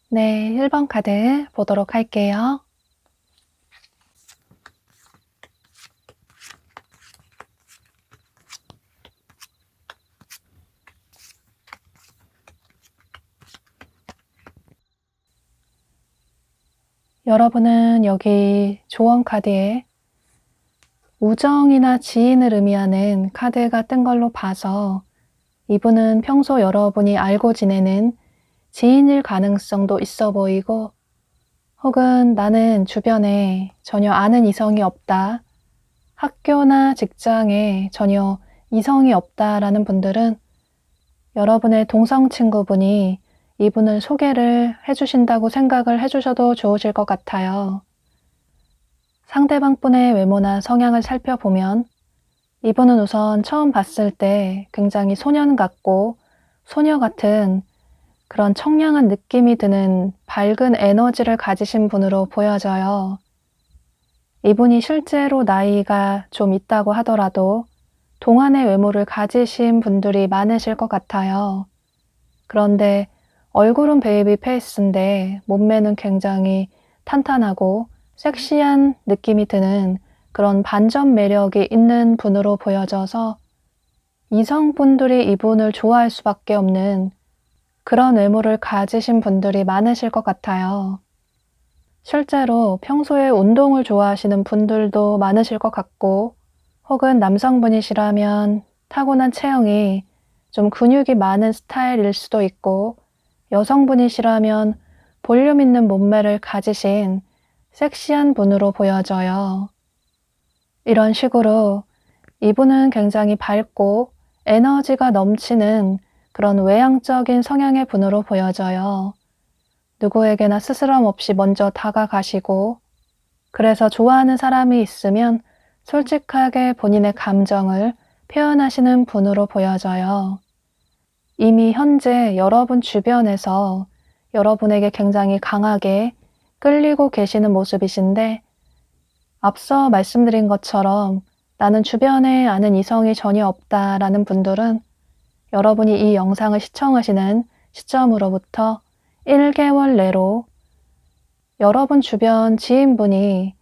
네, 1번 카드 보도록 할게요. 여러분은 여기 조언 카드에 우정이나 지인을 의미하는 카드가 뜬 걸로 봐서 이분은 평소 여러분이 알고 지내는 지인일 가능성도 있어 보이고, 혹은 나는 주변에 전혀 아는 이성이 없다, 학교나 직장에 전혀 이성이 없다라는 분들은 여러분의 동성 친구분이 이분을 소개를 해주신다고 생각을 해주셔도 좋으실 것 같아요. 상대방 분의 외모나 성향을 살펴보면 이분은 우선 처음 봤을 때 굉장히 소년 같고 소녀 같은 그런 청량한 느낌이 드는 밝은 에너지를 가지신 분으로 보여져요. 이분이 실제로 나이가 좀 있다고 하더라도 동안의 외모를 가지신 분들이 많으실 것 같아요. 그런데 얼굴은 베이비 페이스인데 몸매는 굉장히 탄탄하고 섹시한 느낌이 드는 그런 반전 매력이 있는 분으로 보여져서 이성분들이 이분을 좋아할 수밖에 없는 그런 외모를 가지신 분들이 많으실 것 같아요. 실제로 평소에 운동을 좋아하시는 분들도 많으실 것 같고, 혹은 남성분이시라면 타고난 체형이 좀 근육이 많은 스타일일 수도 있고, 여성분이시라면 볼륨 있는 몸매를 가지신 섹시한 분으로 보여져요. 이런 식으로 이분은 굉장히 밝고 에너지가 넘치는 그런 외향적인 성향의 분으로 보여져요. 누구에게나 스스럼 없이 먼저 다가가시고, 그래서 좋아하는 사람이 있으면 솔직하게 본인의 감정을 표현하시는 분으로 보여져요. 이미 현재 여러분 주변에서 여러분에게 굉장히 강하게 끌리고 계시는 모습이신데, 앞서 말씀드린 것처럼 나는 주변에 아는 이성이 전혀 없다라는 분들은 여러분이 이 영상을 시청하시는 시점으로부터 1개월 내로 여러분 주변 지인분이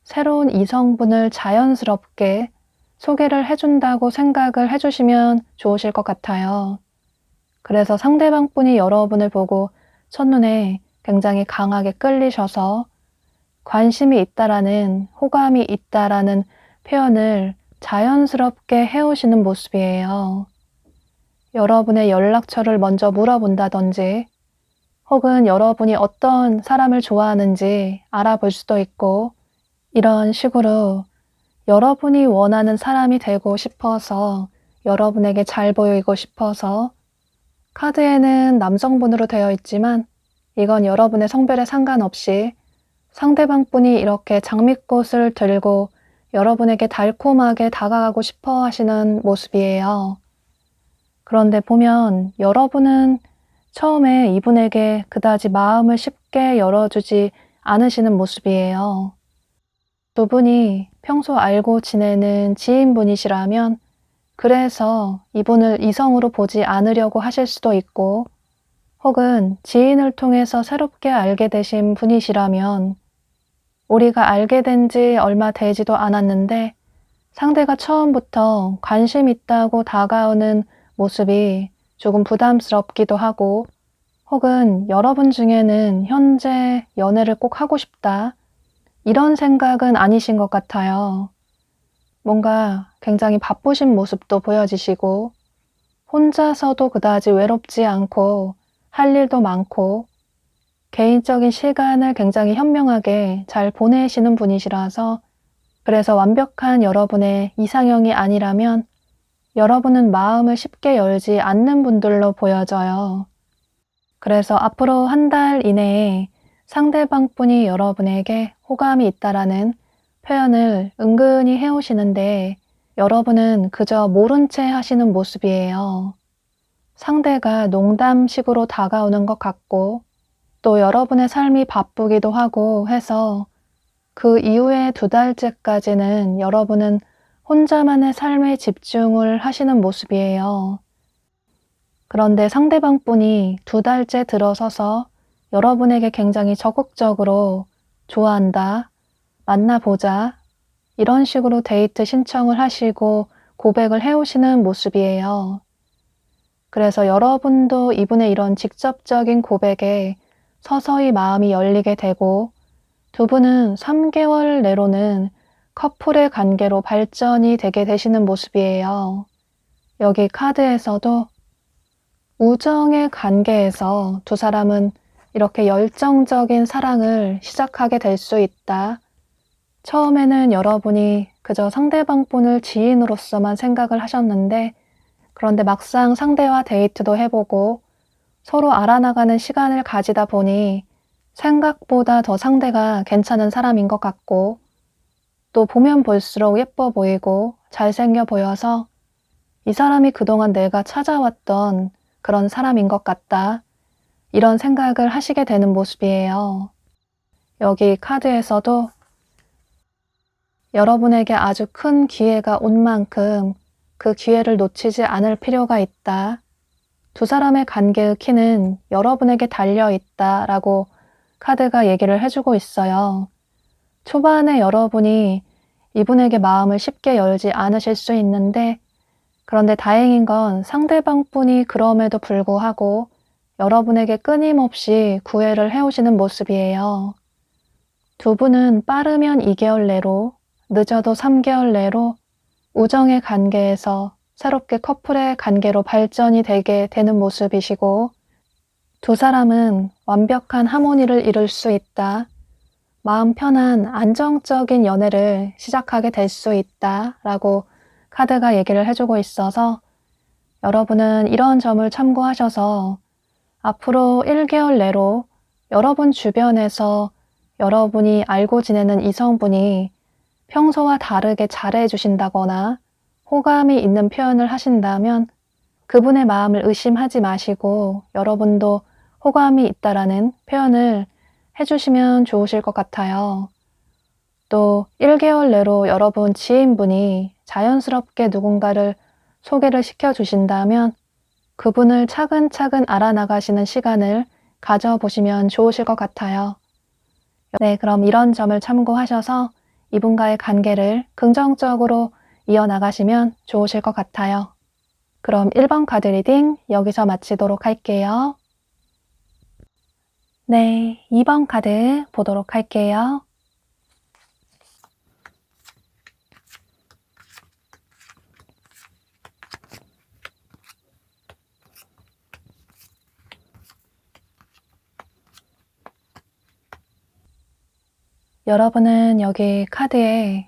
새로운 이성분을 자연스럽게 소개를 해준다고 생각을 해주시면 좋으실 것 같아요. 그래서 상대방 분이 여러분을 보고 첫눈에 굉장히 강하게 끌리셔서 관심이 있다라는, 호감이 있다라는 표현을 자연스럽게 해오시는 모습이에요. 여러분의 연락처를 먼저 물어본다든지, 혹은 여러분이 어떤 사람을 좋아하는지 알아볼 수도 있고, 이런 식으로 여러분이 원하는 사람이 되고 싶어서, 여러분에게 잘 보이고 싶어서, 카드에는 남성분으로 되어 있지만 이건 여러분의 성별에 상관없이 상대방 분이 이렇게 장미꽃을 들고 여러분에게 달콤하게 다가가고 싶어 하시는 모습이에요. 그런데 보면 여러분은 처음에 이분에게 그다지 마음을 쉽게 열어주지 않으시는 모습이에요. 두 분이 평소 알고 지내는 지인분이시라면 그래서 이분을 이성으로 보지 않으려고 하실 수도 있고, 혹은 지인을 통해서 새롭게 알게 되신 분이시라면 우리가 알게 된 지 얼마 되지도 않았는데 상대가 처음부터 관심 있다고 다가오는 모습이 조금 부담스럽기도 하고, 혹은 여러분 중에는 현재 연애를 꼭 하고 싶다, 이런 생각은 아니신 것 같아요. 뭔가 굉장히 바쁘신 모습도 보여지시고, 혼자서도 그다지 외롭지 않고 할 일도 많고 개인적인 시간을 굉장히 현명하게 잘 보내시는 분이시라서, 그래서 완벽한 여러분의 이상형이 아니라면 여러분은 마음을 쉽게 열지 않는 분들로 보여져요. 그래서 앞으로 한 달 이내에 상대방 분이 여러분에게 호감이 있다라는 표현을 은근히 해오시는데 여러분은 그저 모른 채 하시는 모습이에요. 상대가 농담식으로 다가오는 것 같고, 또 여러분의 삶이 바쁘기도 하고 해서 그 이후에 2달째까지는 여러분은 혼자만의 삶에 집중을 하시는 모습이에요. 그런데 상대방 분이 2달째 들어서서 여러분에게 굉장히 적극적으로 좋아한다, 만나보자, 이런 식으로 데이트 신청을 하시고 고백을 해오시는 모습이에요. 그래서 여러분도 이분의 이런 직접적인 고백에 서서히 마음이 열리게 되고, 두 분은 3개월 내로는 커플의 관계로 발전이 되게 되시는 모습이에요. 여기 카드에서도 우정의 관계에서 두 사람은 이렇게 열정적인 사랑을 시작하게 될 수 있다. 처음에는 여러분이 그저 상대방 분을 지인으로서만 생각을 하셨는데, 그런데 막상 상대와 데이트도 해보고 서로 알아나가는 시간을 가지다 보니 생각보다 더 상대가 괜찮은 사람인 것 같고, 또 보면 볼수록 예뻐 보이고 잘생겨 보여서 이 사람이 그동안 내가 찾아왔던 그런 사람인 것 같다, 이런 생각을 하시게 되는 모습이에요. 여기 카드에서도 여러분에게 아주 큰 기회가 온 만큼 그 기회를 놓치지 않을 필요가 있다. 두 사람의 관계의 키는 여러분에게 달려 있다라고 카드가 얘기를 해주고 있어요. 초반에 여러분이 이분에게 마음을 쉽게 열지 않으실 수 있는데, 그런데 다행인 건 상대방 분이 그럼에도 불구하고 여러분에게 끊임없이 구애를 해오시는 모습이에요. 두 분은 빠르면 2개월 내로, 늦어도 3개월 내로 우정의 관계에서 새롭게 커플의 관계로 발전이 되게 되는 모습이시고, 두 사람은 완벽한 하모니를 이룰 수 있다. 마음 편한 안정적인 연애를 시작하게 될 수 있다 라고 카드가 얘기를 해주고 있어서 여러분은 이런 점을 참고하셔서 앞으로 1개월 내로 여러분 주변에서 여러분이 알고 지내는 이성분이 평소와 다르게 잘해 주신다거나 호감이 있는 표현을 하신다면 그분의 마음을 의심하지 마시고 여러분도 호감이 있다라는 표현을 해주시면 좋으실 것 같아요. 또 1개월 내로 여러분 지인분이 자연스럽게 누군가를 소개를 시켜주신다면 그분을 차근차근 알아나가시는 시간을 가져보시면 좋으실 것 같아요. 네, 그럼 이런 점을 참고하셔서 이분과의 관계를 긍정적으로 이어나가시면 좋으실 것 같아요. 그럼 1번 카드 리딩 여기서 마치도록 할게요. 네, 2번 카드 보도록 할게요. 여러분은 여기 카드에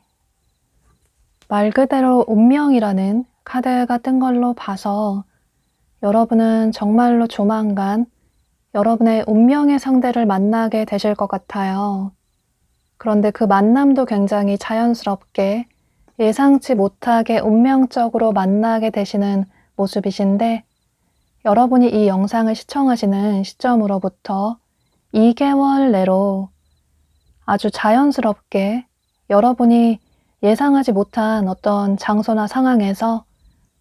말 그대로 운명이라는 카드가 뜬 걸로 봐서 여러분은 정말로 조만간 여러분의 운명의 상대를 만나게 되실 것 같아요. 그런데 그 만남도 굉장히 자연스럽게 예상치 못하게 운명적으로 만나게 되시는 모습이신데 여러분이 이 영상을 시청하시는 시점으로부터 2개월 내로 아주 자연스럽게 여러분이 예상하지 못한 어떤 장소나 상황에서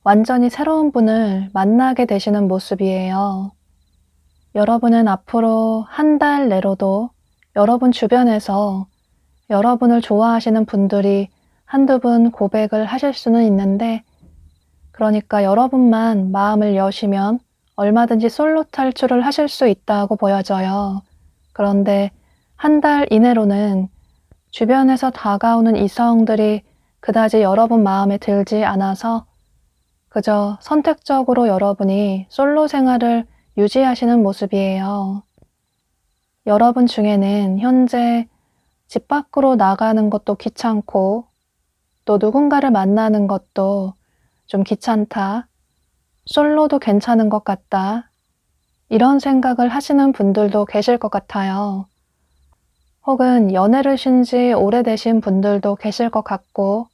완전히 새로운 분을 만나게 되시는 모습이에요. 여러분은 앞으로 한 달 내로도 여러분 주변에서 여러분을 좋아하시는 분들이 한두 분 고백을 하실 수는 있는데 그러니까 여러분만 마음을 여시면 얼마든지 솔로 탈출을 하실 수 있다고 보여져요. 그런데 한 달 이내로는 주변에서 다가오는 이성들이 그다지 여러분 마음에 들지 않아서 그저 선택적으로 여러분이 솔로 생활을 유지하시는 모습이에요. 여러분 중에는 현재 집 밖으로 나가는 것도 귀찮고 또 누군가를 만나는 것도 좀 귀찮다, 솔로도 괜찮은 것 같다, 이런 생각을 하시는 분들도 계실 것 같아요. 혹은 연애를 쉰 지 오래되신 분들도 계실 것 같고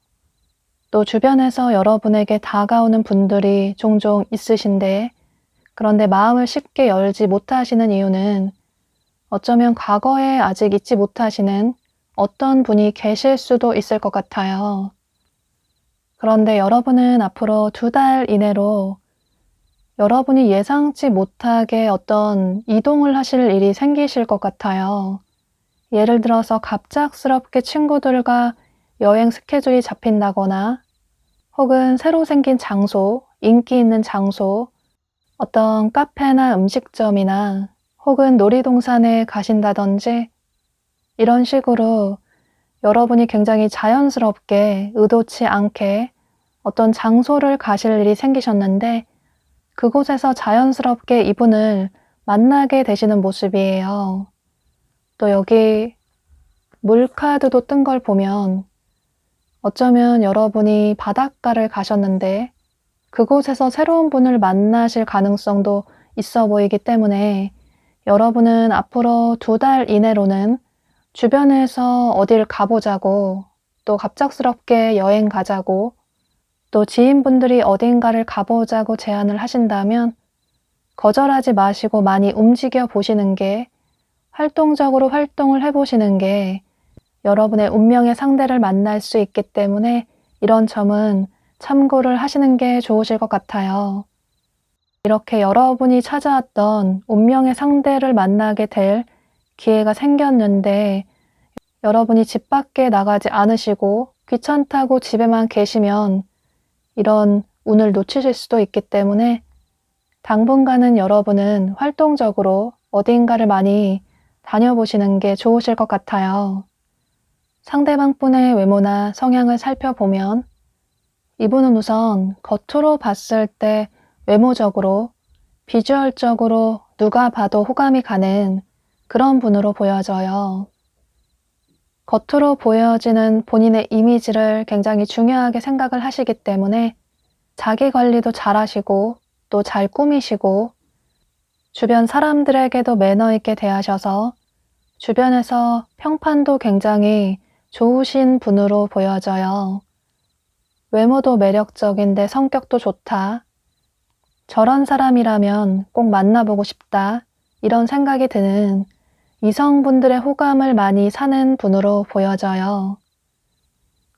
또 주변에서 여러분에게 다가오는 분들이 종종 있으신데 그런데 마음을 쉽게 열지 못하시는 이유는 어쩌면 과거에 아직 잊지 못하시는 어떤 분이 계실 수도 있을 것 같아요. 그런데 여러분은 앞으로 2달 이내로 여러분이 예상치 못하게 어떤 이동을 하실 일이 생기실 것 같아요. 예를 들어서 갑작스럽게 친구들과 여행 스케줄이 잡힌다거나 혹은 새로 생긴 장소, 인기 있는 장소, 어떤 카페나 음식점이나 혹은 놀이동산에 가신다든지 이런 식으로 여러분이 굉장히 자연스럽게 의도치 않게 어떤 장소를 가실 일이 생기셨는데 그곳에서 자연스럽게 이분을 만나게 되시는 모습이에요. 또 여기 물카드도 뜬 걸 보면 어쩌면 여러분이 바닷가를 가셨는데 그곳에서 새로운 분을 만나실 가능성도 있어 보이기 때문에 여러분은 앞으로 2달 이내로는 주변에서 어딜 가보자고 또 갑작스럽게 여행 가자고 또 지인분들이 어딘가를 가보자고 제안을 하신다면 거절하지 마시고 많이 움직여 보시는 게 활동적으로 활동을 해보시는 게 여러분의 운명의 상대를 만날 수 있기 때문에 이런 점은 참고를 하시는 게 좋으실 것 같아요. 이렇게 여러분이 찾아왔던 운명의 상대를 만나게 될 기회가 생겼는데 여러분이 집 밖에 나가지 않으시고 귀찮다고 집에만 계시면 이런 운을 놓치실 수도 있기 때문에 당분간은 여러분은 활동적으로 어딘가를 많이 다녀보시는 게 좋으실 것 같아요. 상대방분의 외모나 성향을 살펴보면 이분은 우선 겉으로 봤을 때 외모적으로, 비주얼적으로 누가 봐도 호감이 가는 그런 분으로 보여져요. 겉으로 보여지는 본인의 이미지를 굉장히 중요하게 생각을 하시기 때문에 자기 관리도 잘하시고 또 잘 꾸미시고 주변 사람들에게도 매너 있게 대하셔서 주변에서 평판도 굉장히 좋으신 분으로 보여져요. 외모도 매력적인데 성격도 좋다. 저런 사람이라면 꼭 만나보고 싶다. 이런 생각이 드는 이성분들의 호감을 많이 사는 분으로 보여져요.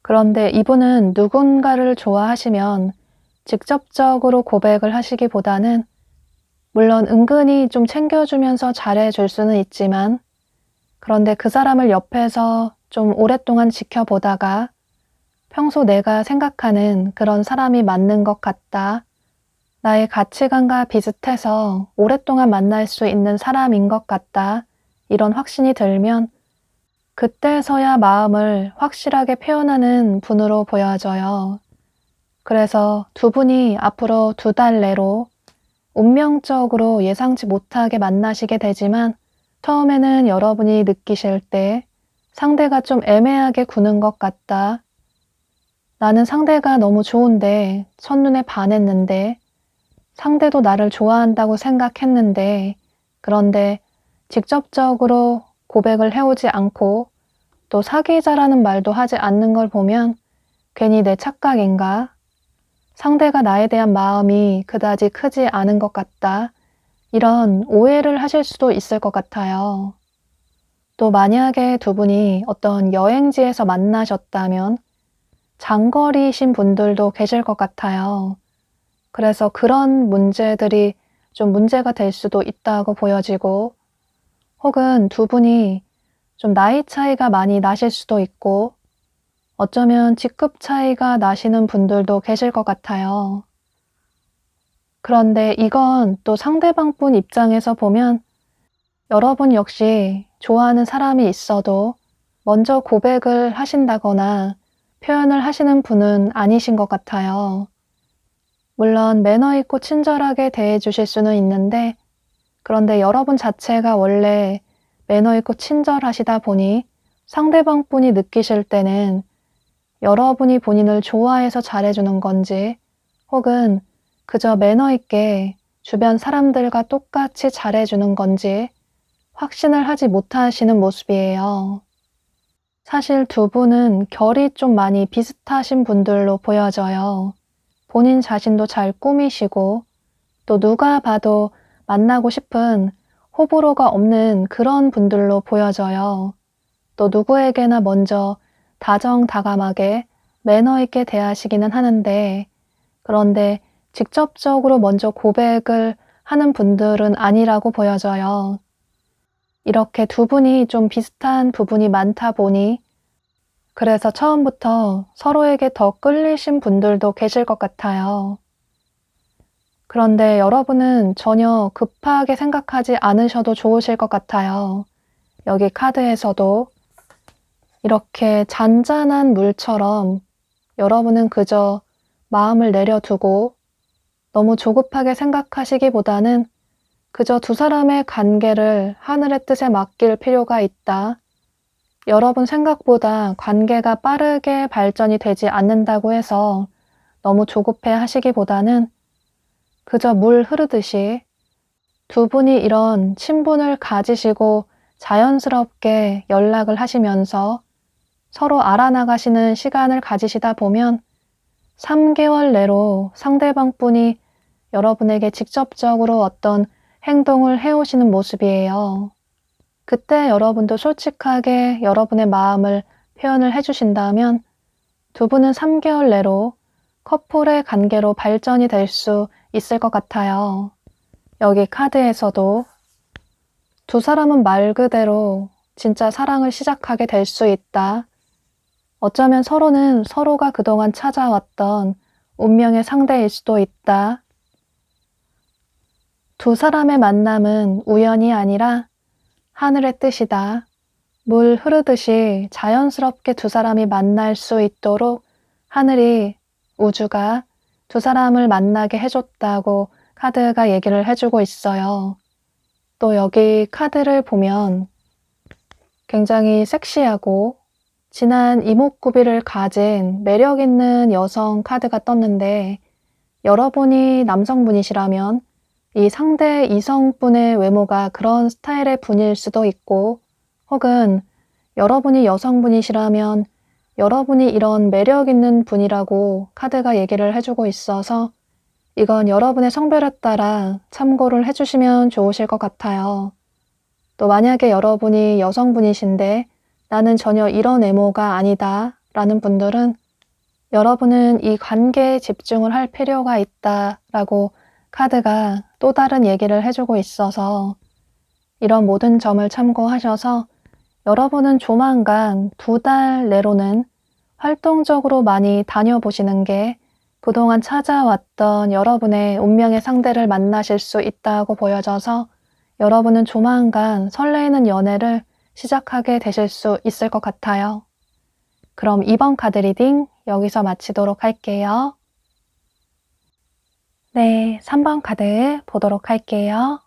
그런데 이분은 누군가를 좋아하시면 직접적으로 고백을 하시기보다는 물론 은근히 좀 챙겨주면서 잘해줄 수는 있지만 그런데 그 사람을 옆에서 좀 오랫동안 지켜보다가 평소 내가 생각하는 그런 사람이 맞는 것 같다. 나의 가치관과 비슷해서 오랫동안 만날 수 있는 사람인 것 같다. 이런 확신이 들면 그때서야 마음을 확실하게 표현하는 분으로 보여져요. 그래서 두 분이 앞으로 2달 내로 운명적으로 예상치 못하게 만나시게 되지만 처음에는 여러분이 느끼실 때 상대가 좀 애매하게 구는 것 같다. 나는 상대가 너무 좋은데 첫눈에 반했는데 상대도 나를 좋아한다고 생각했는데 그런데 직접적으로 고백을 해오지 않고 또 사귀자라는 말도 하지 않는 걸 보면 괜히 내 착각인가? 상대가 나에 대한 마음이 그다지 크지 않은 것 같다. 이런 오해를 하실 수도 있을 것 같아요. 또 만약에 두 분이 어떤 여행지에서 만나셨다면 장거리이신 분들도 계실 것 같아요. 그래서 그런 문제들이 좀 문제가 될 수도 있다고 보여지고 혹은 두 분이 좀 나이 차이가 많이 나실 수도 있고 어쩌면 직급 차이가 나시는 분들도 계실 것 같아요. 그런데 이건 또 상대방 분 입장에서 보면 여러분 역시 좋아하는 사람이 있어도 먼저 고백을 하신다거나 표현을 하시는 분은 아니신 것 같아요. 물론 매너 있고 친절하게 대해 주실 수는 있는데 그런데 여러분 자체가 원래 매너 있고 친절하시다 보니 상대방 분이 느끼실 때는 여러분이 본인을 좋아해서 잘해주는 건지 혹은 그저 매너 있게 주변 사람들과 똑같이 잘해주는 건지 확신을 하지 못하시는 모습이에요. 사실 두 분은 결이 좀 많이 비슷하신 분들로 보여져요. 본인 자신도 잘 꾸미시고 또 누가 봐도 만나고 싶은 호불호가 없는 그런 분들로 보여져요. 또 누구에게나 먼저 다정다감하게 매너 있게 대하시기는 하는데 그런데 직접적으로 먼저 고백을 하는 분들은 아니라고 보여져요. 이렇게 두 분이 좀 비슷한 부분이 많다 보니 그래서 처음부터 서로에게 더 끌리신 분들도 계실 것 같아요. 그런데 여러분은 전혀 급하게 생각하지 않으셔도 좋으실 것 같아요. 여기 카드에서도 이렇게 잔잔한 물처럼 여러분은 그저 마음을 내려두고 너무 조급하게 생각하시기보다는 그저 두 사람의 관계를 하늘의 뜻에 맡길 필요가 있다. 여러분 생각보다 관계가 빠르게 발전이 되지 않는다고 해서 너무 조급해 하시기보다는 그저 물 흐르듯이 두 분이 이런 친분을 가지시고 자연스럽게 연락을 하시면서 서로 알아나가시는 시간을 가지시다 보면 3개월 내로 상대방 분이 여러분에게 직접적으로 어떤 행동을 해오시는 모습이에요. 그때 여러분도 솔직하게 여러분의 마음을 표현을 해주신다면 두 분은 3개월 내로 커플의 관계로 발전이 될 수 있을 것 같아요. 여기 카드에서도 두 사람은 말 그대로 진짜 사랑을 시작하게 될 수 있다. 어쩌면 서로는 서로가 그동안 찾아왔던 운명의 상대일 수도 있다. 두 사람의 만남은 우연이 아니라 하늘의 뜻이다. 물 흐르듯이 자연스럽게 두 사람이 만날 수 있도록 하늘이, 우주가 두 사람을 만나게 해줬다고 카드가 얘기를 해주고 있어요. 또 여기 카드를 보면 굉장히 섹시하고 진한 이목구비를 가진 매력 있는 여성 카드가 떴는데, 여러분이 남성분이시라면 이 상대 이성분의 외모가 그런 스타일의 분일 수도 있고, 혹은 여러분이 여성분이시라면 여러분이 이런 매력 있는 분이라고 카드가 얘기를 해주고 있어서 이건 여러분의 성별에 따라 참고를 해주시면 좋으실 것 같아요. 또 만약에 여러분이 여성분이신데 나는 전혀 이런 외모가 아니다 라는 분들은 여러분은 이 관계에 집중을 할 필요가 있다 라고 카드가 또 다른 얘기를 해주고 있어서 이런 모든 점을 참고하셔서 여러분은 조만간 2달 내로는 활동적으로 많이 다녀보시는 게 그동안 찾아왔던 여러분의 운명의 상대를 만나실 수 있다고 보여져서 여러분은 조만간 설레이는 연애를 시작하게 되실 수 있을 것 같아요. 그럼 이번 카드 리딩 여기서 마치도록 할게요. 네, 3번 카드 보도록 할게요.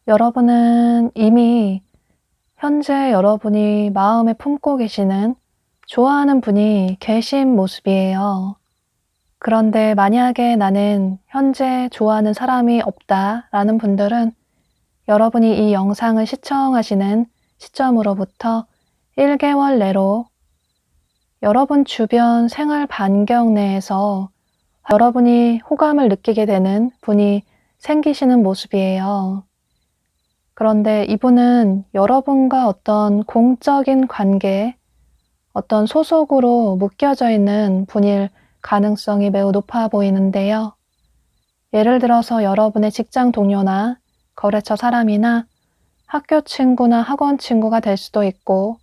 여러분은 이미 현재 여러분이 마음에 품고 계시는 좋아하는 분이 계신 모습이에요. 그런데 만약에 나는 현재 좋아하는 사람이 없다라는 분들은 여러분이 이 영상을 시청하시는 시점으로부터 1개월 내로 여러분 주변 생활 반경 내에서 여러분이 호감을 느끼게 되는 분이 생기시는 모습이에요. 그런데 이분은 여러분과 어떤 공적인 관계, 어떤 소속으로 묶여져 있는 분일 가능성이 매우 높아 보이는데요. 예를 들어서 여러분의 직장 동료나 거래처 사람이나 학교 친구나 학원 친구가 될 수도 있고,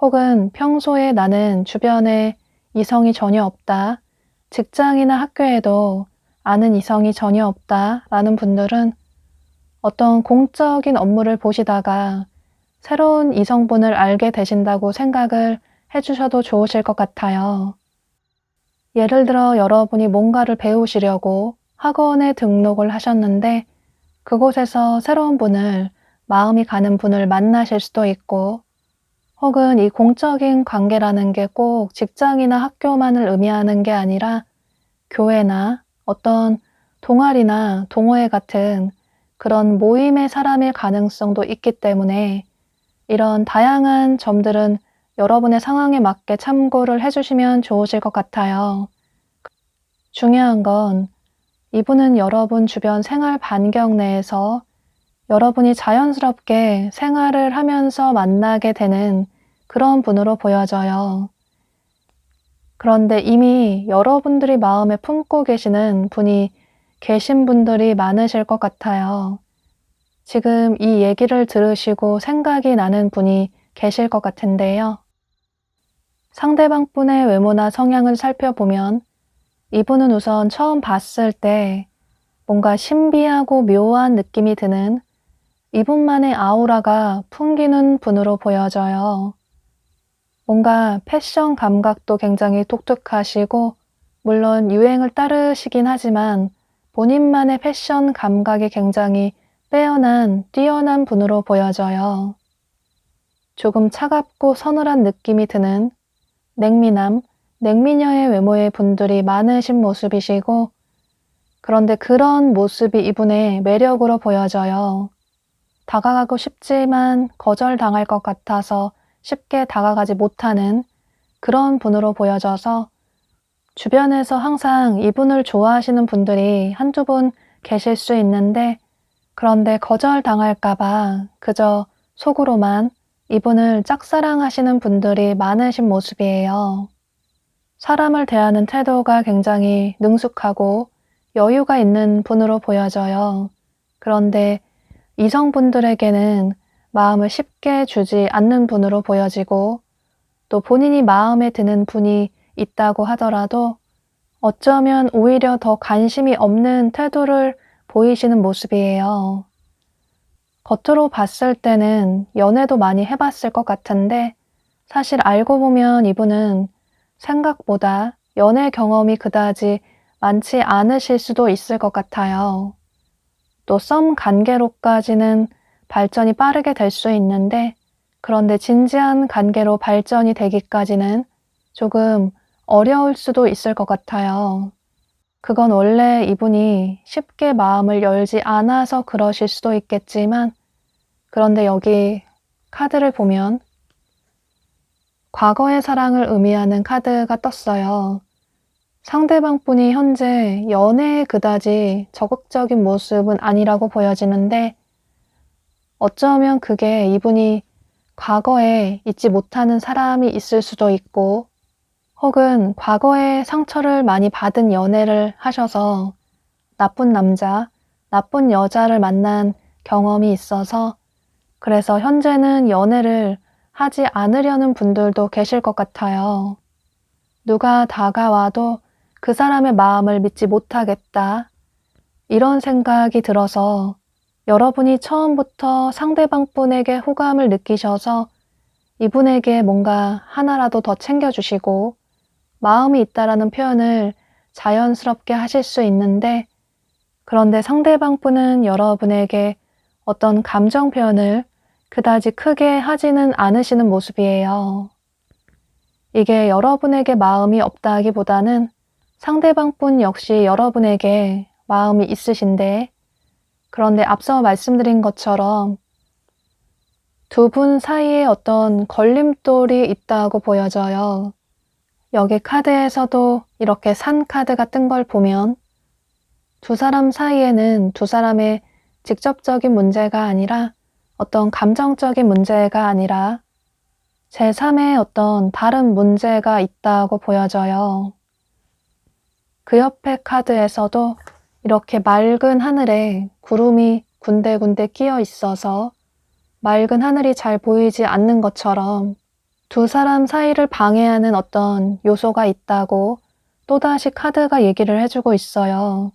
혹은 평소에 나는 주변에 이성이 전혀 없다, 직장이나 학교에도 아는 이성이 전혀 없다 라는 분들은 어떤 공적인 업무를 보시다가 새로운 이성분을 알게 되신다고 생각을 해주셔도 좋으실 것 같아요. 예를 들어 여러분이 뭔가를 배우시려고 학원에 등록을 하셨는데 그곳에서 새로운 분을, 마음이 가는 분을 만나실 수도 있고, 혹은 이 공적인 관계라는 게 꼭 직장이나 학교만을 의미하는 게 아니라 교회나 어떤 동아리나 동호회 같은 그런 모임의 사람일 가능성도 있기 때문에 이런 다양한 점들은 여러분의 상황에 맞게 참고를 해주시면 좋으실 것 같아요. 중요한 건 이분은 여러분 주변 생활 반경 내에서 여러분이 자연스럽게 생활을 하면서 만나게 되는 그런 분으로 보여져요. 그런데 이미 여러분들이 마음에 품고 계시는 분이 계신 분들이 많으실 것 같아요. 지금 이 얘기를 들으시고 생각이 나는 분이 계실 것 같은데요. 상대방 분의 외모나 성향을 살펴보면 이분은 우선 처음 봤을 때 뭔가 신비하고 묘한 느낌이 드는 이분만의 아우라가 풍기는 분으로 보여져요. 뭔가 패션 감각도 굉장히 독특하시고, 물론 유행을 따르시긴 하지만 본인만의 패션 감각이 굉장히 뛰어난 분으로 보여져요. 조금 차갑고 서늘한 느낌이 드는 냉미남, 냉미녀의 외모의 분들이 많으신 모습이시고, 그런데 그런 모습이 이분의 매력으로 보여져요. 다가가고 싶지만 거절당할 것 같아서 쉽게 다가가지 못하는 그런 분으로 보여져서 주변에서 항상 이분을 좋아하시는 분들이 한두 분 계실 수 있는데, 그런데 거절당할까봐 그저 속으로만 이분을 짝사랑하시는 분들이 많으신 모습이에요. 사람을 대하는 태도가 굉장히 능숙하고 여유가 있는 분으로 보여져요. 그런데 이성분들에게는 마음을 쉽게 주지 않는 분으로 보여지고 또 본인이 마음에 드는 분이 있다고 하더라도 어쩌면 오히려 더 관심이 없는 태도를 보이시는 모습이에요. 겉으로 봤을 때는 연애도 많이 해봤을 것 같은데 사실 알고 보면 이분은 생각보다 연애 경험이 그다지 많지 않으실 수도 있을 것 같아요. 또 썸 관계로까지는 발전이 빠르게 될 수 있는데 그런데 진지한 관계로 발전이 되기까지는 조금 어려울 수도 있을 것 같아요. 그건 원래 이분이 쉽게 마음을 열지 않아서 그러실 수도 있겠지만 그런데 여기 카드를 보면 과거의 사랑을 의미하는 카드가 떴어요. 상대방 분이 현재 연애에 그다지 적극적인 모습은 아니라고 보여지는데 어쩌면 그게 이분이 과거에 잊지 못하는 사람이 있을 수도 있고 혹은 과거에 상처를 많이 받은 연애를 하셔서 나쁜 남자, 나쁜 여자를 만난 경험이 있어서 그래서 현재는 연애를 하지 않으려는 분들도 계실 것 같아요. 누가 다가와도 그 사람의 마음을 믿지 못하겠다. 이런 생각이 들어서 여러분이 처음부터 상대방 분에게 호감을 느끼셔서 이분에게 뭔가 하나라도 더 챙겨주시고 마음이 있다라는 표현을 자연스럽게 하실 수 있는데 그런데 상대방 분은 여러분에게 어떤 감정 표현을 그다지 크게 하지는 않으시는 모습이에요. 이게 여러분에게 마음이 없다기보다는 상대방 분 역시 여러분에게 마음이 있으신데 그런데 앞서 말씀드린 것처럼 두 분 사이에 어떤 걸림돌이 있다고 보여져요. 여기 카드에서도 이렇게 산 카드가 뜬 걸 보면 두 사람 사이에는 두 사람의 직접적인 문제가 아니라 어떤 감정적인 문제가 아니라 제3의 어떤 다른 문제가 있다고 보여져요. 그 옆에 카드에서도 이렇게 맑은 하늘에 구름이 군데군데 끼어 있어서 맑은 하늘이 잘 보이지 않는 것처럼 두 사람 사이를 방해하는 어떤 요소가 있다고 또다시 카드가 얘기를 해주고 있어요.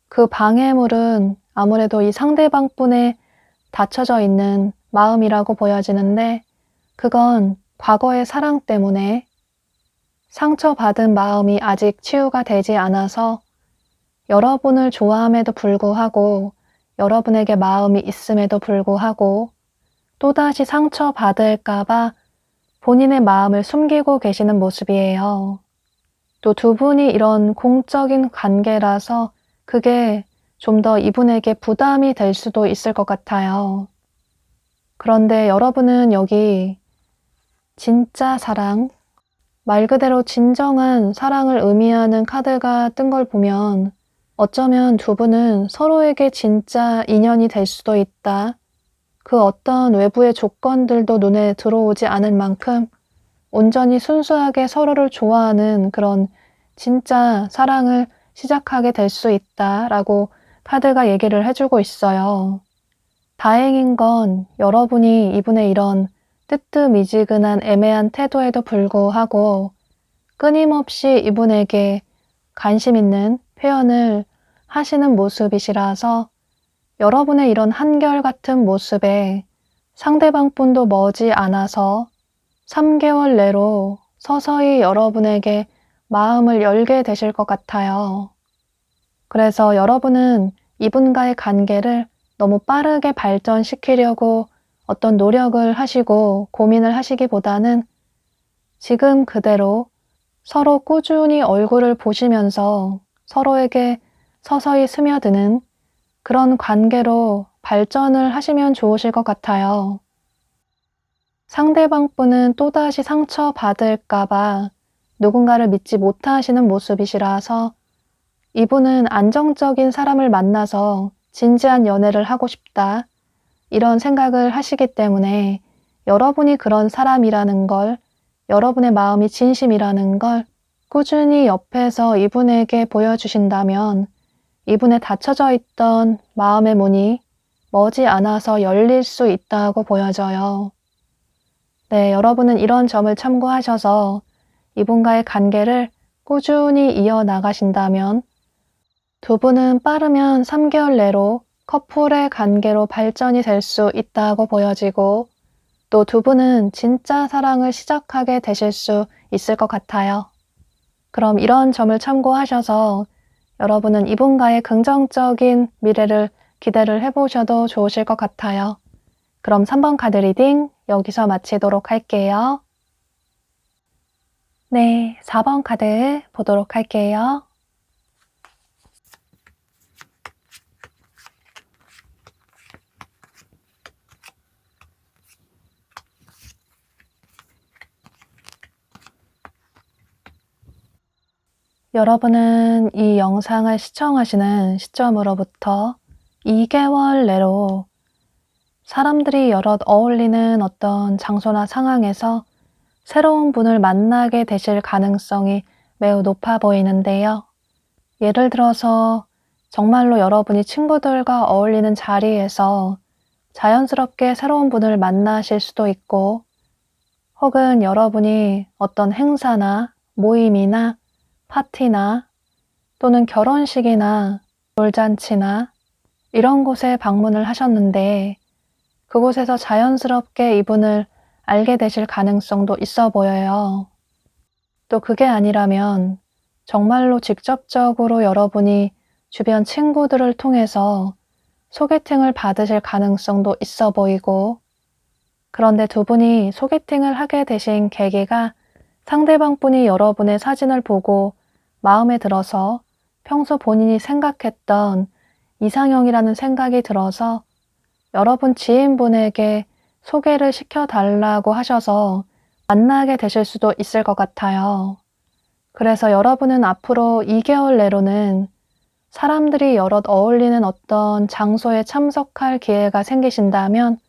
그 방해물은 아무래도 이 상대방 분의 닫혀져 있는 마음이라고 보여지는데 그건 과거의 사랑 때문에 상처받은 마음이 아직 치유가 되지 않아서 여러분을 좋아함에도 불구하고 여러분에게 마음이 있음에도 불구하고 또다시 상처받을까봐 본인의 마음을 숨기고 계시는 모습이에요. 또 두 분이 이런 공적인 관계라서 그게 좀 더 이분에게 부담이 될 수도 있을 것 같아요. 그런데 여러분은 여기 진짜 사랑, 말 그대로 진정한 사랑을 의미하는 카드가 뜬 걸 보면 어쩌면 두 분은 서로에게 진짜 인연이 될 수도 있다. 그 어떤 외부의 조건들도 눈에 들어오지 않을 만큼 온전히 순수하게 서로를 좋아하는 그런 진짜 사랑을 시작하게 될 수 있다라고 카드가 얘기를 해주고 있어요. 다행인 건 여러분이 이분의 이런 뜨뜻미지근한 애매한 태도에도 불구하고 끊임없이 이분에게 관심 있는 표현을 하시는 모습이시라서 여러분의 이런 한결같은 모습에 상대방 분도 머지 않아서 3개월 내로 서서히 여러분에게 마음을 열게 되실 것 같아요. 그래서 여러분은 이분과의 관계를 너무 빠르게 발전시키려고 어떤 노력을 하시고 고민을 하시기보다는 지금 그대로 서로 꾸준히 얼굴을 보시면서 서로에게 서서히 스며드는 그런 관계로 발전을 하시면 좋으실 것 같아요. 상대방 분은 또다시 상처받을까봐 누군가를 믿지 못하시는 모습이시라서 이분은 안정적인 사람을 만나서 진지한 연애를 하고 싶다. 이런 생각을 하시기 때문에 여러분이 그런 사람이라는 걸, 여러분의 마음이 진심이라는 걸 꾸준히 옆에서 이분에게 보여주신다면 이분의 닫혀져 있던 마음의 문이 머지않아서 열릴 수 있다고 보여져요. 네, 여러분은 이런 점을 참고하셔서 이분과의 관계를 꾸준히 이어나가신다면 두 분은 빠르면 3개월 내로 커플의 관계로 발전이 될 수 있다고 보여지고 또 두 분은 진짜 사랑을 시작하게 되실 수 있을 것 같아요. 그럼 이런 점을 참고하셔서 여러분은 이분과의 긍정적인 미래를 기대를 해보셔도 좋으실 것 같아요. 그럼 3번 카드 리딩 여기서 마치도록 할게요. 네, 4번 카드 보도록 할게요. 여러분은 이 영상을 시청하시는 시점으로부터 2개월 내로 사람들이 여럿 어울리는 어떤 장소나 상황에서 새로운 분을 만나게 되실 가능성이 매우 높아 보이는데요. 예를 들어서 정말로 여러분이 친구들과 어울리는 자리에서 자연스럽게 새로운 분을 만나실 수도 있고, 혹은 여러분이 어떤 행사나 모임이나 파티나 또는 결혼식이나 돌잔치나 이런 곳에 방문을 하셨는데 그곳에서 자연스럽게 이분을 알게 되실 가능성도 있어 보여요. 또 그게 아니라면 정말로 직접적으로 여러분이 주변 친구들을 통해서 소개팅을 받으실 가능성도 있어 보이고, 그런데 두 분이 소개팅을 하게 되신 계기가 상대방 분이 여러분의 사진을 보고 마음에 들어서 평소 본인이 생각했던 이상형이라는 생각이 들어서 여러분 지인분에게 소개를 시켜달라고 하셔서 만나게 되실 수도 있을 것 같아요. 그래서 여러분은 앞으로 2개월 내로는 사람들이 여럿 어울리는 어떤 장소에 참석할 기회가 생기신다면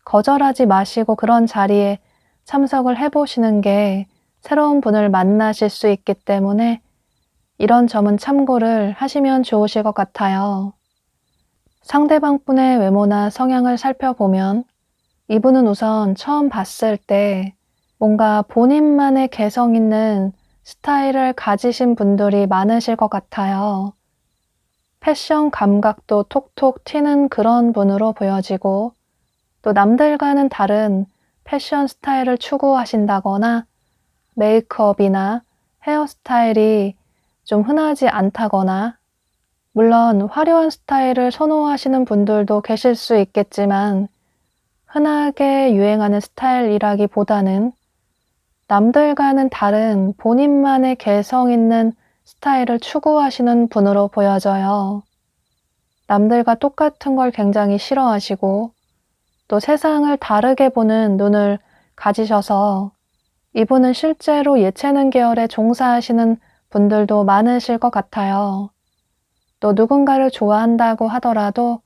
거절하지 마시고 그런 자리에 참석을 해보시는 게 새로운 분을 만나실 수 있기 때문에 이런 점은 참고를 하시면 좋으실 것 같아요. 상대방 분의 외모나 성향을 살펴보면 이분은 우선 처음 봤을 때 뭔가 본인만의 개성 있는 스타일을 가지신 분들이 많으실 것 같아요. 패션 감각도 톡톡 튀는 그런 분으로 보여지고 또 남들과는 다른 패션 스타일을 추구하신다거나 메이크업이나 헤어스타일이 좀 흔하지 않다거나, 물론 화려한 스타일을 선호하시는 분들도 계실 수 있겠지만 흔하게 유행하는 스타일이라기보다는 남들과는 다른 본인만의 개성 있는 스타일을 추구하시는 분으로 보여져요. 남들과 똑같은 걸 굉장히 싫어하시고 또 세상을 다르게 보는 눈을 가지셔서 이분은 실제로 예체능 계열에 종사하시는 분들도 많으실 것 같아요. 또 누군가를 좋아한다고 하더라도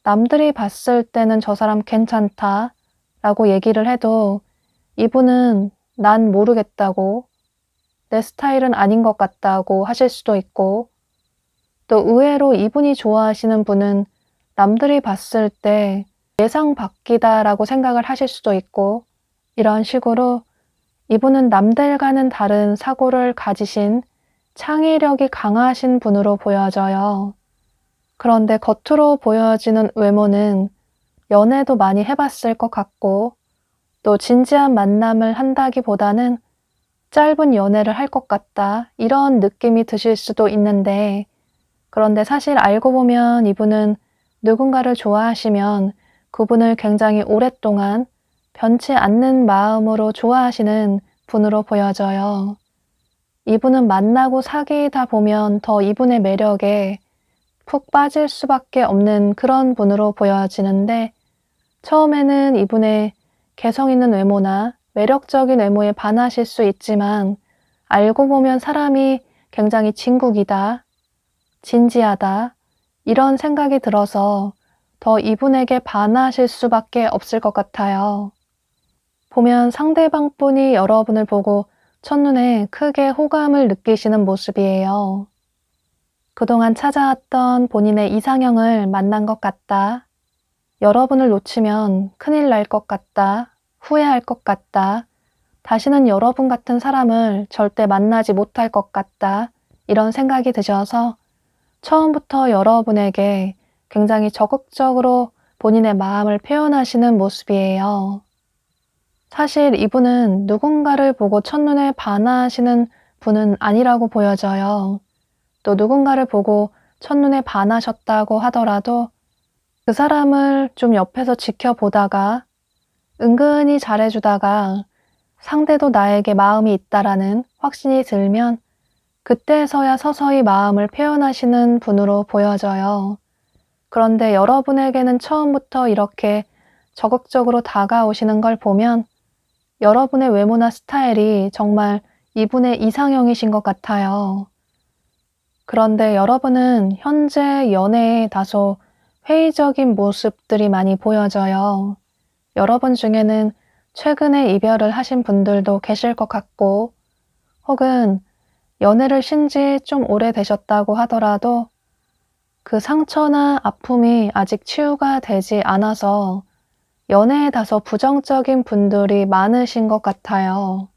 남들이 봤을 때는 저 사람 괜찮다 라고 얘기를 해도 이분은 난 모르겠다고, 내 스타일은 아닌 것 같다고 하실 수도 있고, 또 의외로 이분이 좋아하시는 분은 남들이 봤을 때 예상 밖이다라고 생각을 하실 수도 있고, 이런 식으로 이분은 남들과는 다른 사고를 가지신 창의력이 강하신 분으로 보여져요. 그런데 겉으로 보여지는 외모는 연애도 많이 해봤을 것 같고 또 진지한 만남을 한다기보다는 짧은 연애를 할 것 같다 이런 느낌이 드실 수도 있는데, 그런데 사실 알고 보면 이분은 누군가를 좋아하시면 그분을 굉장히 오랫동안 변치 않는 마음으로 좋아하시는 분으로 보여져요. 이분은 만나고 사귀다 보면 더 이분의 매력에 푹 빠질 수밖에 없는 그런 분으로 보여지는데, 처음에는 이분의 개성 있는 외모나 매력적인 외모에 반하실 수 있지만 알고 보면 사람이 굉장히 진국이다, 진지하다 이런 생각이 들어서 더 이분에게 반하실 수밖에 없을 것 같아요. 보면 상대방 분이 여러분을 보고 첫눈에 크게 호감을 느끼시는 모습이에요. 그동안 찾아왔던 본인의 이상형을 만난 것 같다. 여러분을 놓치면 큰일 날 것 같다, 후회할 것 같다, 다시는 여러분 같은 사람을 절대 만나지 못할 것 같다, 이런 생각이 드셔서 처음부터 여러분에게 굉장히 적극적으로 본인의 마음을 표현하시는 모습이에요. 사실 이분은 누군가를 보고 첫눈에 반하시는 분은 아니라고 보여져요. 또 누군가를 보고 첫눈에 반하셨다고 하더라도 그 사람을 좀 옆에서 지켜보다가 은근히 잘해주다가 상대도 나에게 마음이 있다라는 확신이 들면 그때서야 서서히 마음을 표현하시는 분으로 보여져요. 그런데 여러분에게는 처음부터 이렇게 적극적으로 다가오시는 걸 보면 여러분의 외모나 스타일이 정말 이분의 이상형이신 것 같아요. 그런데 여러분은 현재 연애에 다소 회의적인 모습들이 많이 보여져요. 여러분 중에는 최근에 이별을 하신 분들도 계실 것 같고, 혹은 연애를 쉰 지 좀 오래되셨다고 하더라도 그 상처나 아픔이 아직 치유가 되지 않아서 연애에 다소 부정적인 분들이 많으신 것 같아요.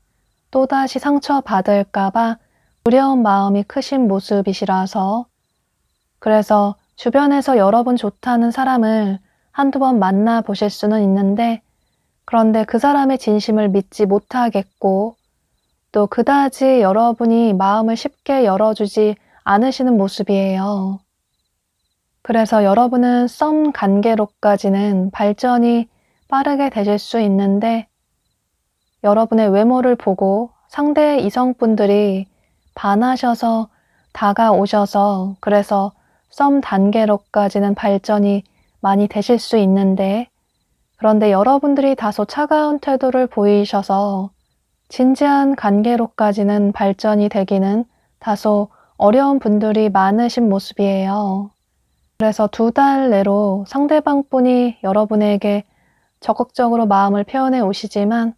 또다시 상처받을까봐 두려운 마음이 크신 모습이시라서, 그래서 주변에서 여러분 좋다는 사람을 한두 번 만나보실 수는 있는데, 그런데 그 사람의 진심을 믿지 못하겠고, 또 그다지 여러분이 마음을 쉽게 열어주지 않으시는 모습이에요. 그래서 여러분은 썸 관계로까지는 발전이 빠르게 되실 수 있는데, 여러분의 외모를 보고 상대 이성분들이 반하셔서 다가오셔서 그래서 썸 단계로까지는 발전이 많이 되실 수 있는데, 그런데 여러분들이 다소 차가운 태도를 보이셔서 진지한 관계로까지는 발전이 되기는 다소 어려운 분들이 많으신 모습이에요. 그래서 2달 내로 상대방 분이 여러분에게 적극적으로 마음을 표현해 오시지만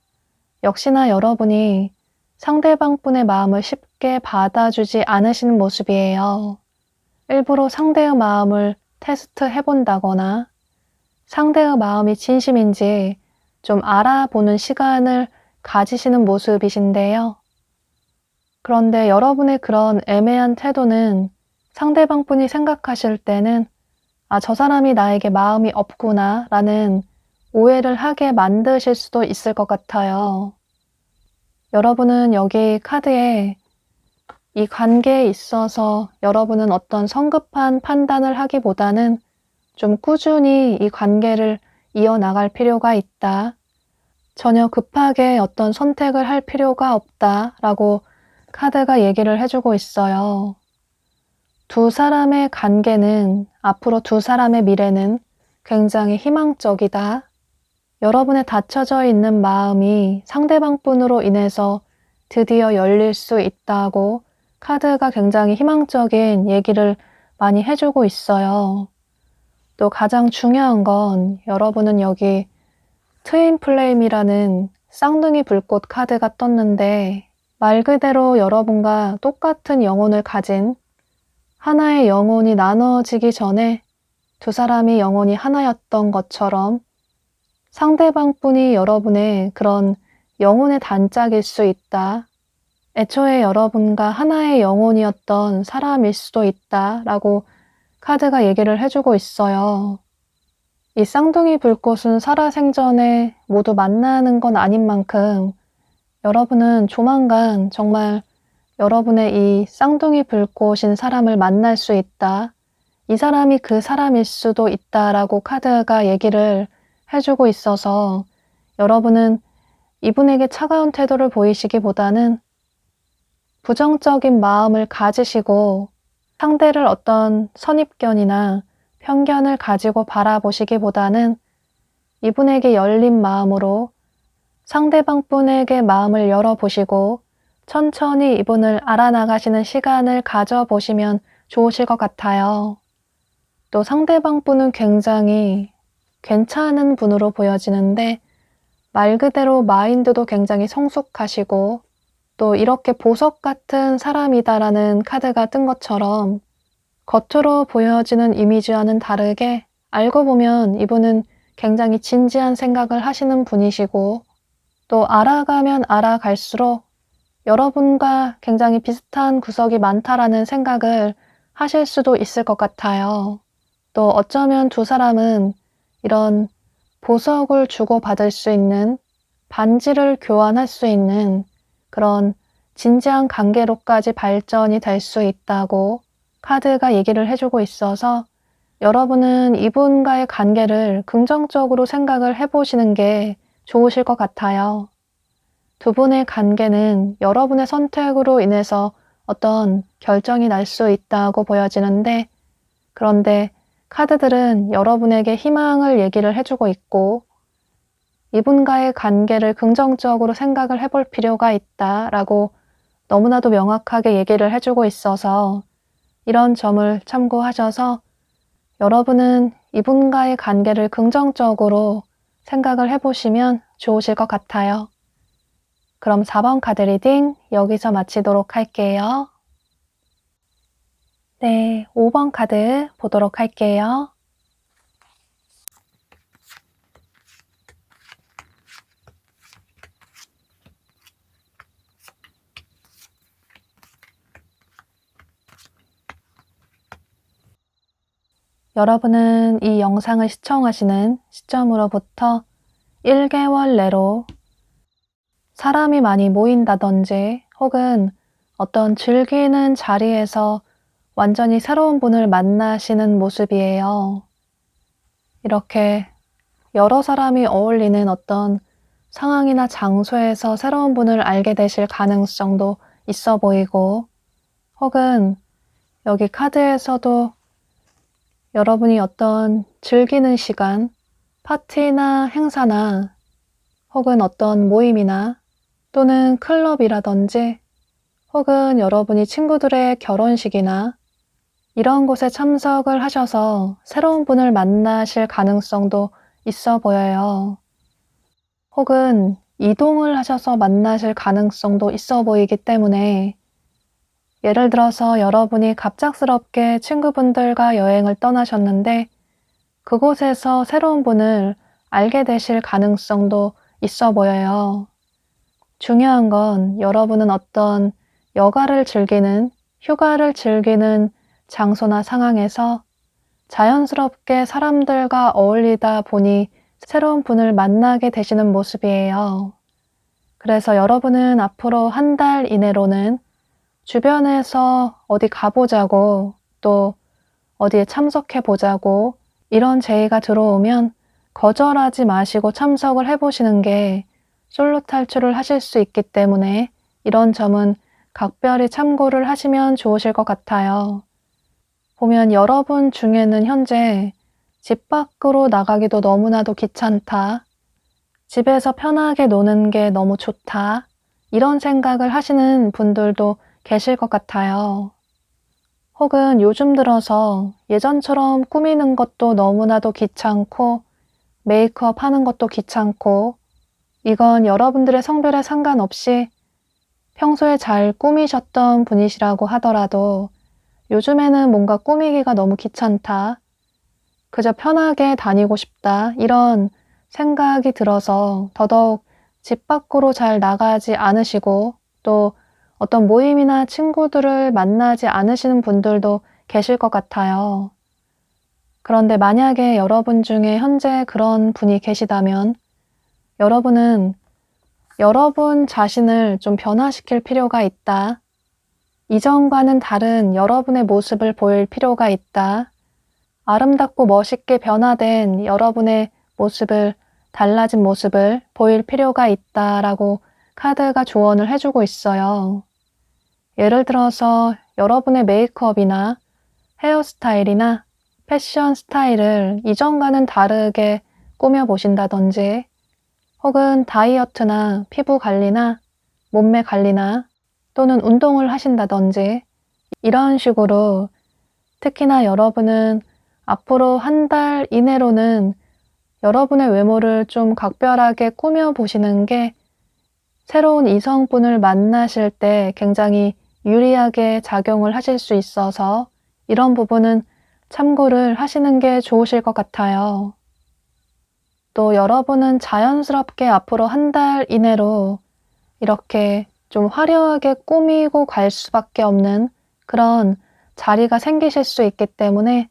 역시나 여러분이 상대방 분의 마음을 쉽게 받아주지 않으시는 모습이에요. 일부러 상대의 마음을 테스트 해본다거나 상대의 마음이 진심인지 좀 알아보는 시간을 가지시는 모습이신데요. 그런데 여러분의 그런 애매한 태도는 상대방 분이 생각하실 때는 아, 저 사람이 나에게 마음이 없구나 라는 오해를 하게 만드실 수도 있을 것 같아요. 여러분은 여기 카드에 이 관계에 있어서 여러분은 어떤 성급한 판단을 하기보다는 좀 꾸준히 이 관계를 이어나갈 필요가 있다. 전혀 급하게 어떤 선택을 할 필요가 없다라고 카드가 얘기를 해주고 있어요. 두 사람의 관계는 앞으로 두 사람의 미래는 굉장히 희망적이다. 여러분의 닫혀져 있는 마음이 상대방 분으로 인해서 드디어 열릴 수 있다고 카드가 굉장히 희망적인 얘기를 많이 해주고 있어요. 또 가장 중요한 건 여러분은 여기 트윈 플레임이라는 쌍둥이 불꽃 카드가 떴는데 말 그대로 여러분과 똑같은 영혼을 가진 하나의 영혼이 나눠지기 전에 두 사람이 영혼이 하나였던 것처럼 상대방 분이 여러분의 그런 영혼의 단짝일 수 있다. 애초에 여러분과 하나의 영혼이었던 사람일 수도 있다 라고 카드가 얘기를 해주고 있어요. 이 쌍둥이 불꽃은 살아생전에 모두 만나는 건 아닌 만큼 여러분은 조만간 정말 여러분의 이 쌍둥이 불꽃인 사람을 만날 수 있다. 이 사람이 그 사람일 수도 있다라고 카드가 얘기를 해주고 있어서 여러분은 이분에게 차가운 태도를 보이시기보다는 부정적인 마음을 가지시고 상대를 어떤 선입견이나 편견을 가지고 바라보시기보다는 이분에게 열린 마음으로 상대방 분에게 마음을 열어보시고 천천히 이분을 알아나가시는 시간을 가져보시면 좋으실 것 같아요. 또 상대방 분은 굉장히 괜찮은 분으로 보여지는데 말 그대로 마인드도 굉장히 성숙하시고 또 이렇게 보석 같은 사람이다라는 카드가 뜬 것처럼 겉으로 보여지는 이미지와는 다르게 알고 보면 이분은 굉장히 진지한 생각을 하시는 분이시고 또 알아가면 알아갈수록 여러분과 굉장히 비슷한 구석이 많다라는 생각을 하실 수도 있을 것 같아요. 또 어쩌면 두 사람은 이런 보석을 주고받을 수 있는, 반지를 교환할 수 있는 그런 진지한 관계로까지 발전이 될 수 있다고 카드가 얘기를 해주고 있어서 여러분은 이분과의 관계를 긍정적으로 생각을 해보시는 게 좋으실 것 같아요. 두 분의 관계는 여러분의 선택으로 인해서 어떤 결정이 날 수 있다고 보여지는데, 그런데 카드들은 여러분에게 희망을 얘기를 해주고 있고 이분과의 관계를 긍정적으로 생각을 해볼 필요가 있다라고 너무나도 명확하게 얘기를 해주고 있어서 이런 점을 참고하셔서 여러분은 이분과의 관계를 긍정적으로 생각을 해보시면 좋으실 것 같아요. 그럼 4번 카드 리딩 여기서 마치도록 할게요. 네, 5번 카드 보도록 할게요. 여러분은 이 영상을 시청하시는 시점으로부터 1개월 내로 사람이 많이 모인다든지 혹은 어떤 즐기는 자리에서 완전히 새로운 분을 만나시는 모습이에요. 이렇게 여러 사람이 어울리는 어떤 상황이나 장소에서 새로운 분을 알게 되실 가능성도 있어 보이고, 혹은 여기 카드에서도 여러분이 어떤 즐기는 시간, 파티나 행사나 혹은 어떤 모임이나 또는 클럽이라든지 혹은 여러분이 친구들의 결혼식이나 이런 곳에 참석을 하셔서 새로운 분을 만나실 가능성도 있어 보여요. 혹은 이동을 하셔서 만나실 가능성도 있어 보이기 때문에 예를 들어서 여러분이 갑작스럽게 친구분들과 여행을 떠나셨는데 그곳에서 새로운 분을 알게 되실 가능성도 있어 보여요. 중요한 건 여러분은 어떤 여가를 즐기는, 휴가를 즐기는 장소나 상황에서 자연스럽게 사람들과 어울리다 보니 새로운 분을 만나게 되시는 모습이에요. 그래서 여러분은 앞으로 한 달 이내로는 주변에서 어디 가보자고 또 어디에 참석해 보자고 이런 제의가 들어오면 거절하지 마시고 참석을 해보시는 게 솔로 탈출을 하실 수 있기 때문에 이런 점은 각별히 참고를 하시면 좋으실 것 같아요. 보면 여러분 중에는 현재 집 밖으로 나가기도 너무나도 귀찮다, 집에서 편하게 노는 게 너무 좋다, 이런 생각을 하시는 분들도 계실 것 같아요. 혹은 요즘 들어서 예전처럼 꾸미는 것도 너무나도 귀찮고 메이크업 하는 것도 귀찮고, 이건 여러분들의 성별에 상관없이 평소에 잘 꾸미셨던 분이시라고 하더라도 요즘에는 뭔가 꾸미기가 너무 귀찮다, 그저 편하게 다니고 싶다, 이런 생각이 들어서 더더욱 집 밖으로 잘 나가지 않으시고 또 어떤 모임이나 친구들을 만나지 않으시는 분들도 계실 것 같아요. 그런데 만약에 여러분 중에 현재 그런 분이 계시다면 여러분은 여러분 자신을 좀 변화시킬 필요가 있다, 이전과는 다른 여러분의 모습을 보일 필요가 있다, 아름답고 멋있게 변화된 여러분의 모습을, 달라진 모습을 보일 필요가 있다라고 카드가 조언을 해주고 있어요. 예를 들어서 여러분의 메이크업이나 헤어스타일이나 패션 스타일을 이전과는 다르게 꾸며보신다든지 혹은 다이어트나 피부 관리나 몸매 관리나 또는 운동을 하신다든지 이런 식으로, 특히나 여러분은 앞으로 한 달 이내로는 여러분의 외모를 좀 각별하게 꾸며보시는 게 새로운 이성분을 만나실 때 굉장히 유리하게 작용을 하실 수 있어서 이런 부분은 참고를 하시는 게 좋으실 것 같아요. 또 여러분은 자연스럽게 앞으로 한 달 이내로 이렇게 좀 화려하게 꾸미고 갈 수밖에 없는 그런 자리가 생기실 수 있기 때문에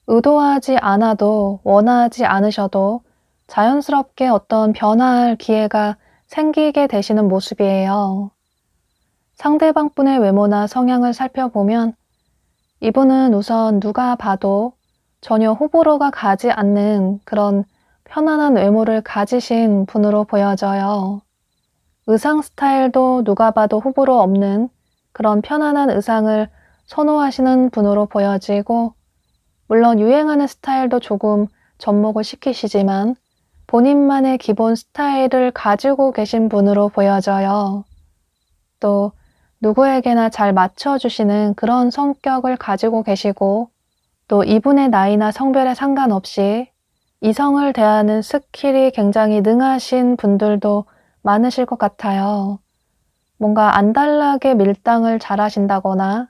의도하지 않아도 원하지 않으셔도 자연스럽게 어떤 변화할 기회가 생기게 되시는 모습이에요. 상대방 분의 외모나 성향을 살펴보면 이분은 우선 누가 봐도 전혀 호불호가 가지 않는 그런 편안한 외모를 가지신 분으로 보여져요. 의상 스타일도 누가 봐도 호불호 없는 그런 편안한 의상을 선호하시는 분으로 보여지고, 물론 유행하는 스타일도 조금 접목을 시키시지만 본인만의 기본 스타일을 가지고 계신 분으로 보여져요. 또 누구에게나 잘 맞춰주시는 그런 성격을 가지고 계시고, 또 이분의 나이나 성별에 상관없이 이성을 대하는 스킬이 굉장히 능하신 분들도 많으실 것 같아요. 뭔가 안달나게 밀당을 잘하신다거나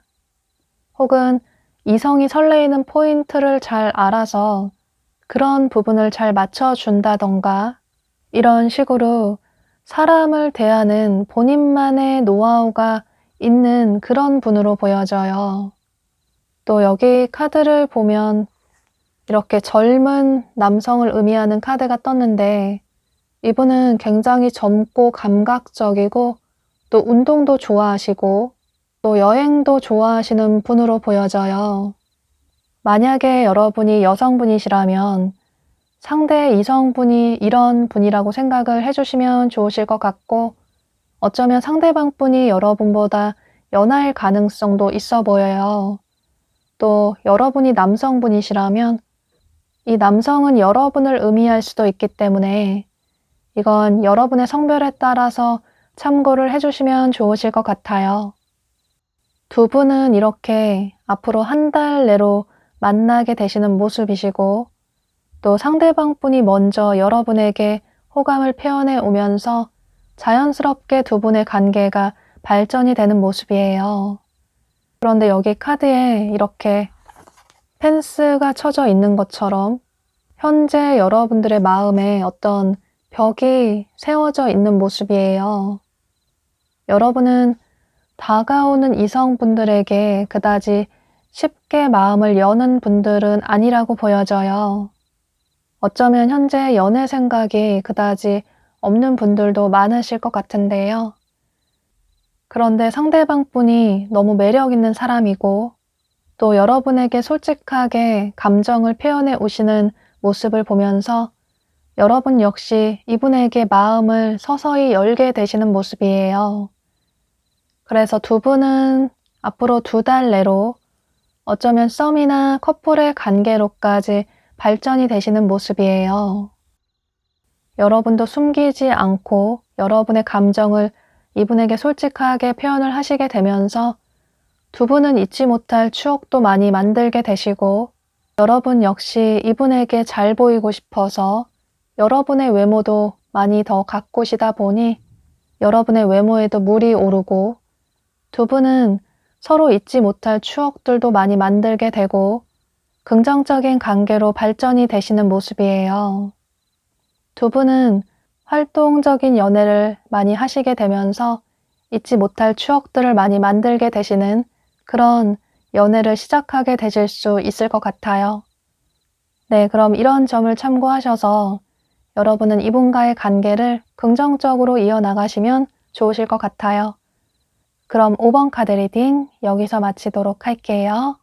혹은 이성이 설레이는 포인트를 잘 알아서 그런 부분을 잘 맞춰준다던가 이런 식으로 사람을 대하는 본인만의 노하우가 있는 그런 분으로 보여져요. 또 여기 카드를 보면 이렇게 젊은 남성을 의미하는 카드가 떴는데 이분은 굉장히 젊고 감각적이고 또 운동도 좋아하시고 또 여행도 좋아하시는 분으로 보여져요. 만약에 여러분이 여성분이시라면 상대 이성분이 이런 분이라고 생각을 해주시면 좋으실 것 같고, 어쩌면 상대방 분이 여러분보다 연하일 가능성도 있어 보여요. 또 여러분이 남성분이시라면 이 남성은 여러분을 의미할 수도 있기 때문에 이건 여러분의 성별에 따라서 참고를 해주시면 좋으실 것 같아요. 두 분은 이렇게 앞으로 한 달 내로 만나게 되시는 모습이시고, 또 상대방 분이 먼저 여러분에게 호감을 표현해 오면서 자연스럽게 두 분의 관계가 발전이 되는 모습이에요. 그런데 여기 카드에 이렇게 펜스가 쳐져 있는 것처럼 현재 여러분들의 마음에 어떤 벽이 세워져 있는 모습이에요. 여러분은 다가오는 이성분들에게 그다지 쉽게 마음을 여는 분들은 아니라고 보여져요. 어쩌면 현재 연애 생각이 그다지 없는 분들도 많으실 것 같은데요. 그런데 상대방 분이 너무 매력 있는 사람이고 또 여러분에게 솔직하게 감정을 표현해 오시는 모습을 보면서 여러분 역시 이분에게 마음을 서서히 열게 되시는 모습이에요. 그래서 두 분은 앞으로 2달 내로 어쩌면 썸이나 커플의 관계로까지 발전이 되시는 모습이에요. 여러분도 숨기지 않고 여러분의 감정을 이분에게 솔직하게 표현을 하시게 되면서 두 분은 잊지 못할 추억도 많이 만들게 되시고, 여러분 역시 이분에게 잘 보이고 싶어서 여러분의 외모도 많이 더 가꾸시다 보니 여러분의 외모에도 물이 오르고 두 분은 서로 잊지 못할 추억들도 많이 만들게 되고 긍정적인 관계로 발전이 되시는 모습이에요. 두 분은 활동적인 연애를 많이 하시게 되면서 잊지 못할 추억들을 많이 만들게 되시는 그런 연애를 시작하게 되실 수 있을 것 같아요. 네, 그럼 이런 점을 참고하셔서 여러분은 이분과의 관계를 긍정적으로 이어나가시면 좋으실 것 같아요. 그럼 5번 카드 리딩 여기서 마치도록 할게요.